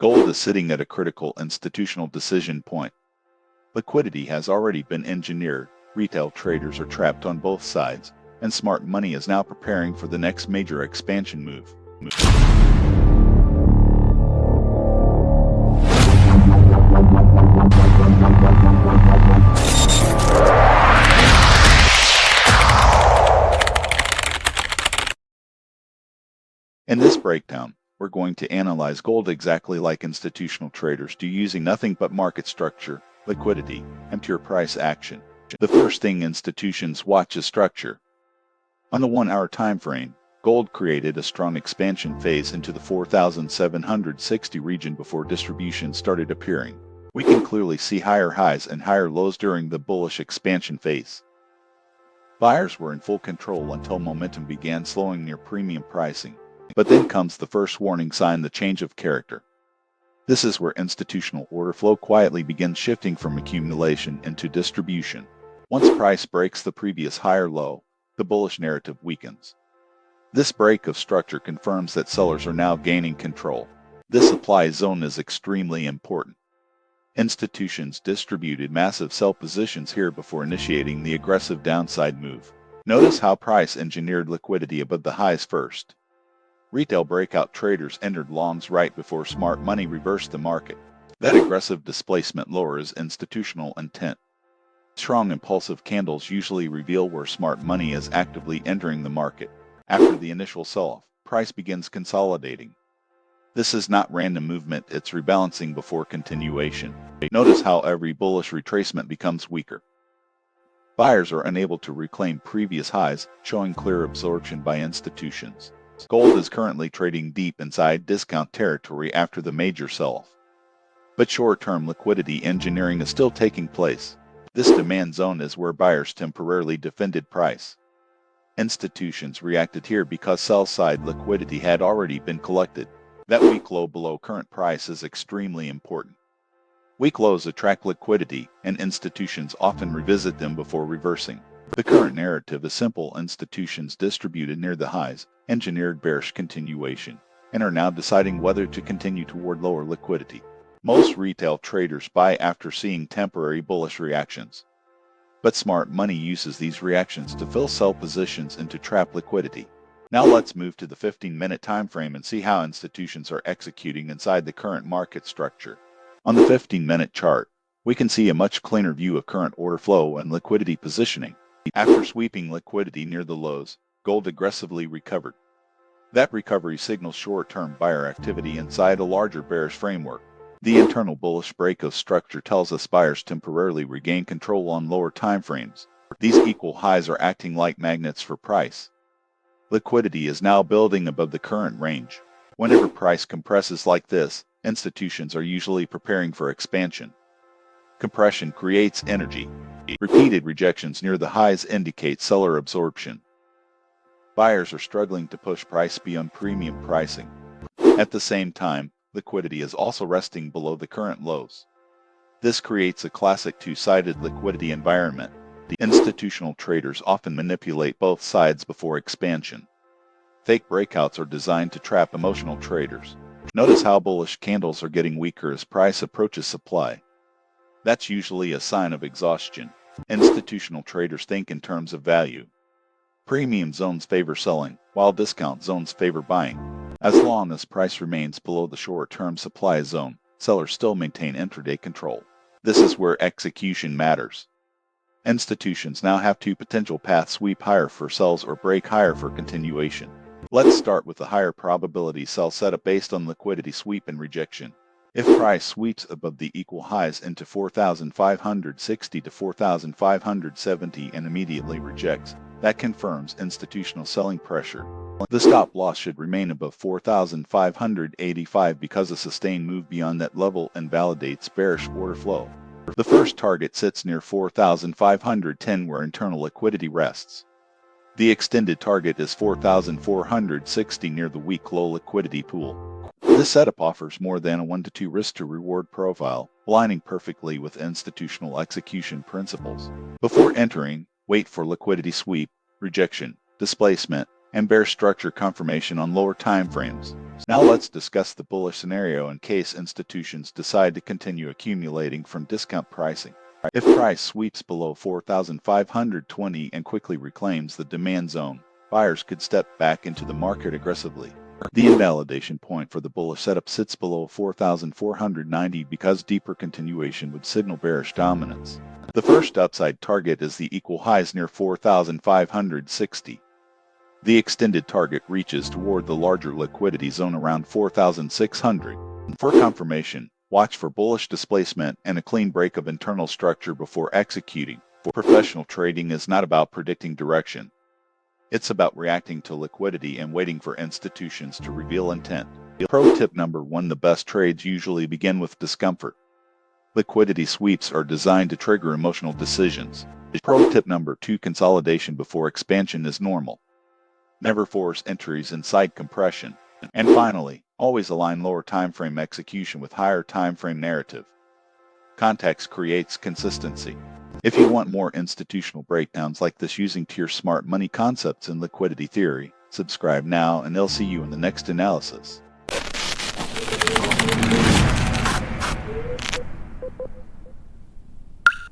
Gold is sitting at a critical institutional decision point. Liquidity has already been engineered, retail traders are trapped on both sides, and smart money is now preparing for the next major expansion move. In this breakdown, we're going to analyze gold exactly like institutional traders do, using nothing but market structure, liquidity, and pure price action. The first thing institutions watch is structure. On the 1-hour time frame, gold created a strong expansion phase into the 4,760 region before distribution started appearing. We can clearly see higher highs and higher lows during the bullish expansion phase. Buyers were in full control until momentum began slowing near premium pricing. But then comes the first warning sign: the change of character. This is where institutional order flow quietly begins shifting from accumulation into distribution. Once price breaks the previous higher low, the bullish narrative weakens. This break of structure confirms that sellers are now gaining control. This supply zone is extremely important. Institutions distributed massive sell positions here before initiating the aggressive downside move. Notice how price engineered liquidity above the highs first. Retail breakout traders entered longs right before smart money reversed the market. That aggressive displacement lowers institutional intent. Strong impulsive candles usually reveal where smart money is actively entering the market. After the initial sell-off, price begins consolidating. This is not random movement, it's rebalancing before continuation. Notice how every bullish retracement becomes weaker. Buyers are unable to reclaim previous highs, showing clear absorption by institutions. Gold is currently trading deep inside discount territory after the major sell-off. But short-term liquidity engineering is still taking place. This demand zone is where buyers temporarily defended price. Institutions reacted here because sell-side liquidity had already been collected. That weak low below current price is extremely important. Weak lows attract liquidity, and institutions often revisit them before reversing. The current narrative is simple: institutions distributed near the highs, engineered bearish continuation, and are now deciding whether to continue toward lower liquidity. Most retail traders buy after seeing temporary bullish reactions. But smart money uses these reactions to fill sell positions and to trap liquidity. Now let's move to the 15-minute time frame and see how institutions are executing inside the current market structure. On the 15-minute chart, we can see a much cleaner view of current order flow and liquidity positioning. After sweeping liquidity near the lows, gold aggressively recovered. That recovery signals short-term buyer activity inside a larger bearish framework. The internal bullish break of structure tells us buyers temporarily regain control on lower time frames. These equal highs are acting like magnets for price. Liquidity is now building above the current range. Whenever price compresses like this, institutions are usually preparing for expansion. Compression creates energy. Repeated rejections near the highs indicate seller absorption. Buyers are struggling to push price beyond premium pricing. At the same time, liquidity is also resting below the current lows. This creates a classic two-sided liquidity environment. The institutional traders often manipulate both sides before expansion. Fake breakouts are designed to trap emotional traders. Notice how bullish candles are getting weaker as price approaches supply. That's usually a sign of exhaustion. Institutional traders think in terms of value. Premium zones favor selling, while discount zones favor buying. As long as price remains below the short-term supply zone, sellers still maintain intraday control. This is where execution matters. Institutions now have two potential paths: sweep higher for sells or break higher for continuation. Let's start with the higher probability sell setup based on liquidity sweep and rejection. If price sweeps above the equal highs into 4,560 to 4,570 and immediately rejects, that confirms institutional selling pressure. The stop loss should remain above 4,585 because a sustained move beyond that level invalidates bearish order flow. The first target sits near 4,510 where internal liquidity rests. The extended target is 4,460 near the weak low liquidity pool. This setup offers more than a 1 to 2 risk to reward profile, aligning perfectly with institutional execution principles. Before entering, wait for liquidity sweep, rejection, displacement, and bear structure confirmation on lower time frames. Now let's discuss the bullish scenario in case institutions decide to continue accumulating from discount pricing. If price sweeps below 4,520 and quickly reclaims the demand zone, buyers could step back into the market aggressively. The invalidation point for the bullish setup sits below 4,490 because deeper continuation would signal bearish dominance. The first upside target is the equal highs near 4,560. The extended target reaches toward the larger liquidity zone around 4,600. For confirmation, watch for bullish displacement and a clean break of internal structure before executing. Professional trading is not about predicting direction. It's about reacting to liquidity and waiting for institutions to reveal intent. Pro tip number 1: the best trades usually begin with discomfort. Liquidity sweeps are designed to trigger emotional decisions. Pro tip number 2: consolidation before expansion is normal. Never force entries inside compression. And finally, always align lower timeframe execution with higher timeframe narrative. Context creates consistency. If you want more institutional breakdowns like this using your smart money concepts and liquidity theory, subscribe now and I'll see you in the next analysis.